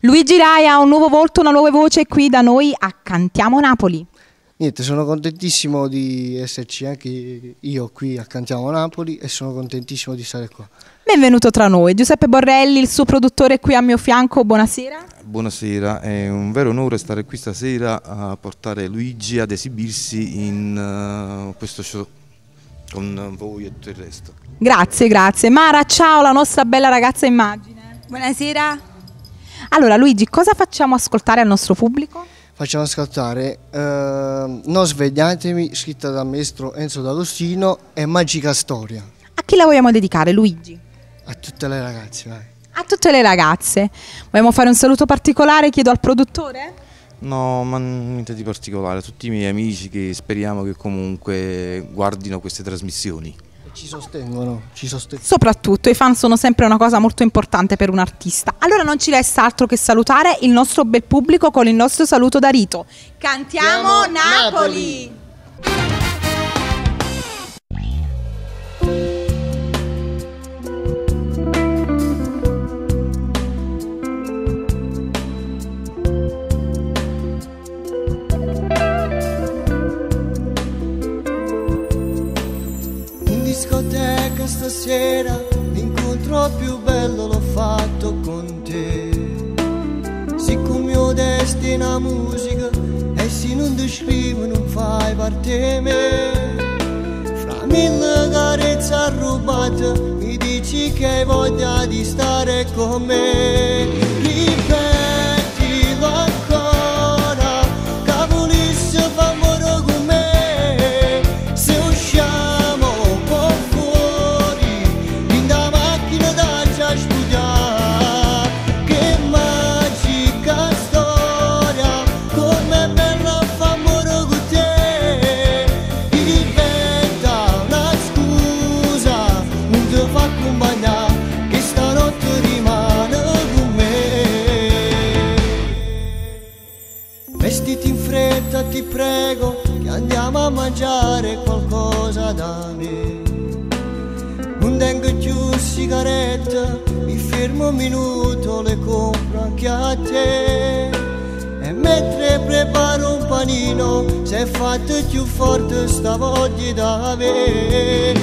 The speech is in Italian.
Luigi Rai ha un nuovo volto, una nuova voce qui da noi a Cantiamo Napoli. Niente, sono contentissimo di esserci anche io qui a Cantiamo Napoli e sono contentissimo di stare qua. Benvenuto tra noi. Giuseppe Borrelli, il suo produttore, è qui a mio fianco. Buonasera. Buonasera, è un vero onore stare qui stasera a portare Luigi ad esibirsi in questo show con voi e tutto il resto. Grazie, grazie. Mara, ciao, la nostra bella ragazza immagine. Buonasera. Allora Luigi, cosa facciamo ascoltare al nostro pubblico? Facciamo ascoltare Non svegliatemi, scritta dal maestro Enzo D'Agostino, e Magica Storia. A chi la vogliamo dedicare, Luigi? A tutte le ragazze, vai. A tutte le ragazze. Vogliamo fare un saluto particolare? Chiedo al produttore. No, ma niente di particolare, tutti i miei amici che speriamo che comunque guardino queste trasmissioni. Ci sostengono, ci sostengono. Soprattutto i fan sono sempre una cosa molto importante per un artista. Allora non ci resta altro che salutare il nostro bel pubblico con il nostro saluto da rito. Cantiamo Napoli! Discoteca stasera, l'incontro più bello l'ho fatto con te. Siccome mio destino è musica e se non ti scrivo non fai parte me. Fra mille carezze arrubate mi dici che hai voglia di stare con me. Ripetilo ancora, che volessi fa amore con me. Se usciamo ti prego che andiamo a mangiare qualcosa da me. Non tengo più sigaretta, mi fermo un minuto, le compro anche a te. E mentre preparo un panino, si è fatta più forte sta voglia da me.